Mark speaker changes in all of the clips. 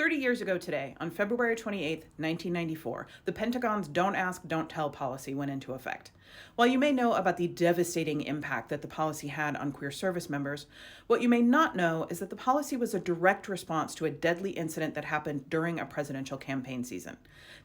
Speaker 1: 30 years ago today, on February 28, 1994, the Pentagon's Don't Ask, Don't Tell policy went into effect. While you may know about the devastating impact that the policy had on queer service members, what you may not know is that the policy was a direct response to a deadly incident that happened during a presidential campaign season: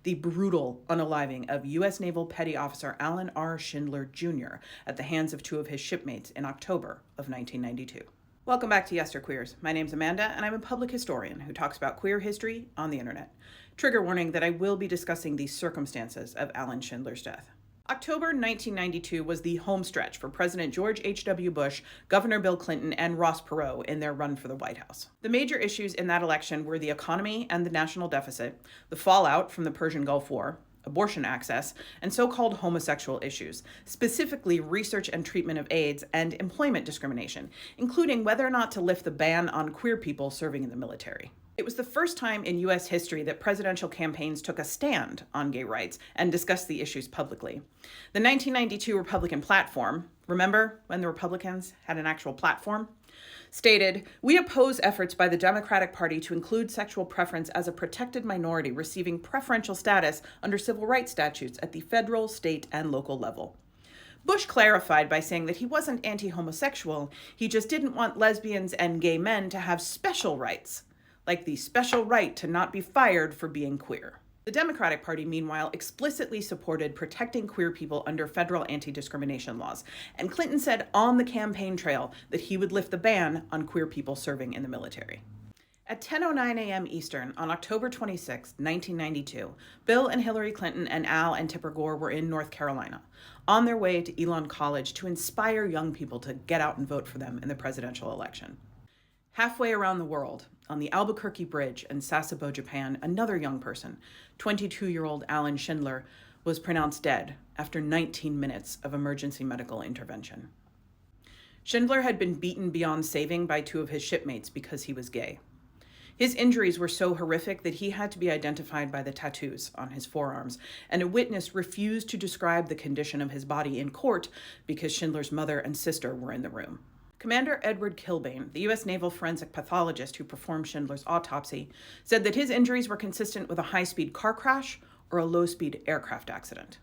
Speaker 1: the brutal unaliving of U.S. Naval Petty Officer Alan R. Schindler Jr. at the hands of two of his shipmates in October of 1992. Welcome back to Yesterqueers. My name's Amanda, and I'm a public historian who talks about queer history on the internet. Trigger warning that I will be discussing the circumstances of Alan Schindler's death. October 1992 was the homestretch for President George H.W. Bush, Governor Bill Clinton, and Ross Perot in their run for the White House. The major issues in that election were the economy and the national deficit, the fallout from the Persian Gulf War, abortion access, and so-called homosexual issues, specifically research and treatment of AIDS and employment discrimination, including whether or not to lift the ban on queer people serving in the military. It was the first time in U.S. history that presidential campaigns took a stand on gay rights and discussed the issues publicly. The 1992 Republican platform, remember when the Republicans had an actual platform? Stated, "We oppose efforts by the Democratic Party to include sexual preference as a protected minority receiving preferential status under civil rights statutes at the federal, state, and local level." Bush clarified by saying that he wasn't anti-homosexual, he just didn't want lesbians and gay men to have special rights, like the special right to not be fired for being queer. The Democratic Party, meanwhile, explicitly supported protecting queer people under federal anti-discrimination laws, and Clinton said on the campaign trail that he would lift the ban on queer people serving in the military. At 10:09 a.m. Eastern on October 26, 1992, Bill and Hillary Clinton and Al and Tipper Gore were in North Carolina, on their way to Elon College to inspire young people to get out and vote for them in the presidential election. Halfway around the world, on the Albuquerque Bridge in Sasebo, Japan, another young person, 22-year-old Alan Schindler, was pronounced dead after 19 minutes of emergency medical intervention. Schindler had been beaten beyond saving by two of his shipmates because he was gay. His injuries were so horrific that he had to be identified by the tattoos on his forearms, and a witness refused to describe the condition of his body in court because Schindler's mother and sister were in the room. Commander Edward Kilbane, the U.S. Naval forensic pathologist who performed Schindler's autopsy, said that his injuries were consistent with a high-speed car crash or a low-speed aircraft accident.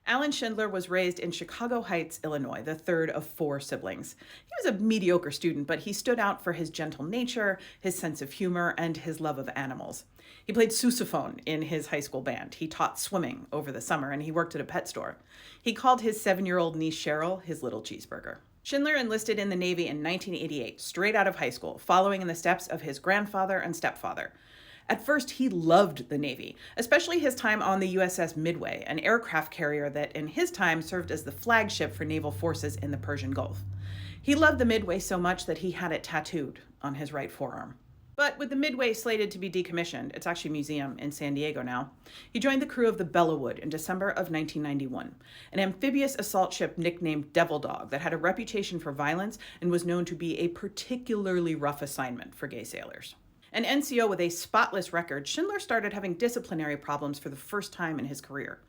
Speaker 1: Alan Schindler was raised in Chicago Heights, Illinois, the third of four siblings. He was a mediocre student, but he stood out for his gentle nature, his sense of humor, and his love of animals. He played sousaphone in his high school band. He taught swimming over the summer, and he worked at a pet store. He called his 7-year-old niece Cheryl his little cheeseburger. Schindler enlisted in the Navy in 1988, straight out of high school, following in the steps of his grandfather and stepfather. At first, he loved the Navy, especially his time on the USS Midway, an aircraft carrier that in his time served as the flagship for naval forces in the Persian Gulf. He loved the Midway so much that he had it tattooed on his right forearm. But with the Midway slated to be decommissioned, it's actually a museum in San Diego now, he joined the crew of the Bellawood in December of 1991, an amphibious assault ship nicknamed Devil Dog that had a reputation for violence and was known to be a particularly rough assignment for gay sailors. An NCO with a spotless record, Schindler started having disciplinary problems for the first time in his career.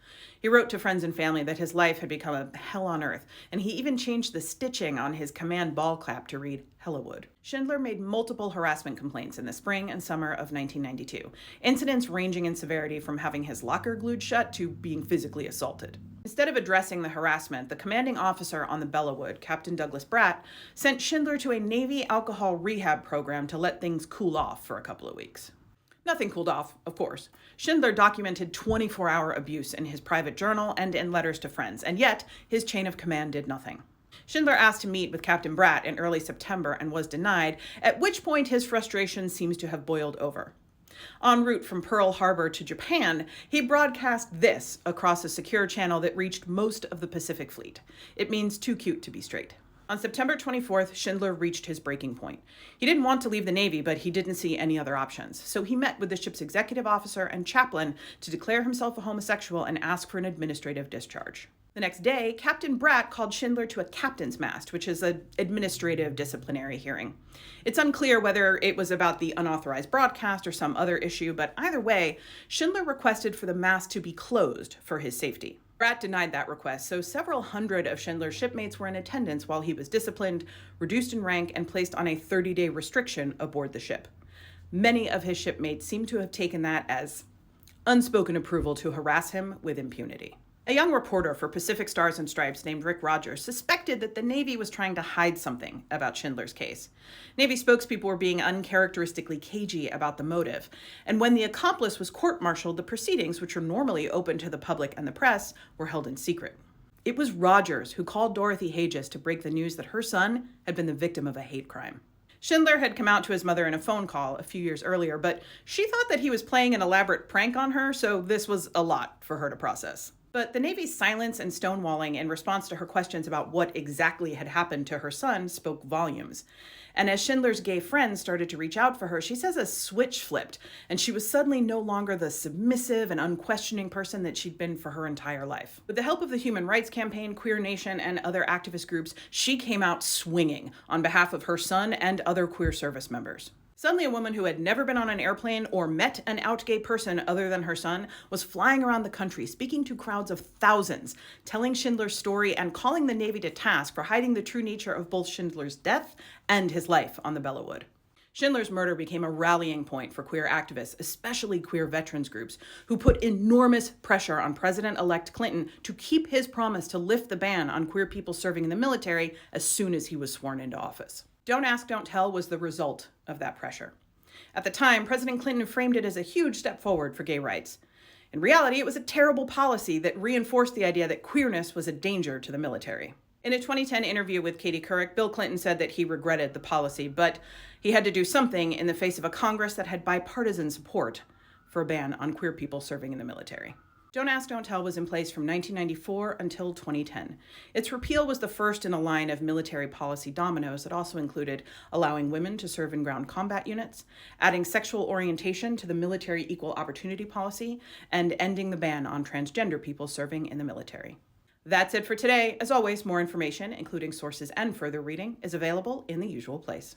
Speaker 1: He wrote to friends and family that his life had become a hell on earth, and he even changed the stitching on his command ball clap to read Hellawood. Schindler made multiple harassment complaints in the spring and summer of 1992, incidents ranging in severity from having his locker glued shut to being physically assaulted. Instead of addressing the harassment, the commanding officer on the Bellawood, Captain Douglas Bratt, sent Schindler to a Navy alcohol rehab program to let things cool off for a couple of weeks. Nothing cooled off, of course. Schindler documented 24-hour abuse in his private journal and in letters to friends, and yet his chain of command did nothing. Schindler asked to meet with Captain Bratt in early September and was denied, at which point his frustration seems to have boiled over. En route from Pearl Harbor to Japan, he broadcast this across a secure channel that reached most of the Pacific Fleet. It means too cute to be straight. On September 24th, Schindler reached his breaking point. He didn't want to leave the Navy, but he didn't see any other options. So he met with the ship's executive officer and chaplain to declare himself a homosexual and ask for an administrative discharge. The next day, Captain Bratt called Schindler to a captain's mast, which is an administrative disciplinary hearing. It's unclear whether it was about the unauthorized broadcast or some other issue, but either way, Schindler requested for the mast to be closed for his safety. Bratt denied that request, so several hundred of Schindler's shipmates were in attendance while he was disciplined, reduced in rank, and placed on a 30-day restriction aboard the ship. Many of his shipmates seem to have taken that as unspoken approval to harass him with impunity. A young reporter for Pacific Stars and Stripes named Rick Rogers suspected that the Navy was trying to hide something about Schindler's case. Navy spokespeople were being uncharacteristically cagey about the motive, and when the accomplice was court-martialed, the proceedings, which are normally open to the public and the press, were held in secret. It was Rogers who called Dorothy Hages to break the news that her son had been the victim of a hate crime. Schindler had come out to his mother in a phone call a few years earlier, but she thought that he was playing an elaborate prank on her, so this was a lot for her to process. But the Navy's silence and stonewalling in response to her questions about what exactly had happened to her son spoke volumes. And as Schindler's gay friends started to reach out for her, she says a switch flipped, and she was suddenly no longer the submissive and unquestioning person that she'd been for her entire life. With the help of the Human Rights Campaign, Queer Nation, and other activist groups, she came out swinging on behalf of her son and other queer service members. Suddenly, a woman who had never been on an airplane or met an out gay person other than her son was flying around the country, speaking to crowds of thousands, telling Schindler's story and calling the Navy to task for hiding the true nature of both Schindler's death and his life on the Bellawood. Schindler's murder became a rallying point for queer activists, especially queer veterans groups, who put enormous pressure on President-elect Clinton to keep his promise to lift the ban on queer people serving in the military as soon as he was sworn into office. Don't Ask, Don't Tell was the result of that pressure. At the time, President Clinton framed it as a huge step forward for gay rights. In reality, it was a terrible policy that reinforced the idea that queerness was a danger to the military. In a 2010 interview with Katie Couric, Bill Clinton said that he regretted the policy, but he had to do something in the face of a Congress that had bipartisan support for a ban on queer people serving in the military. Don't Ask, Don't Tell was in place from 1994 until 2010. Its repeal was the first in a line of military policy dominoes that also included allowing women to serve in ground combat units, adding sexual orientation to the military equal opportunity policy, and ending the ban on transgender people serving in the military. That's it for today. As always, more information, including sources and further reading, is available in the usual place.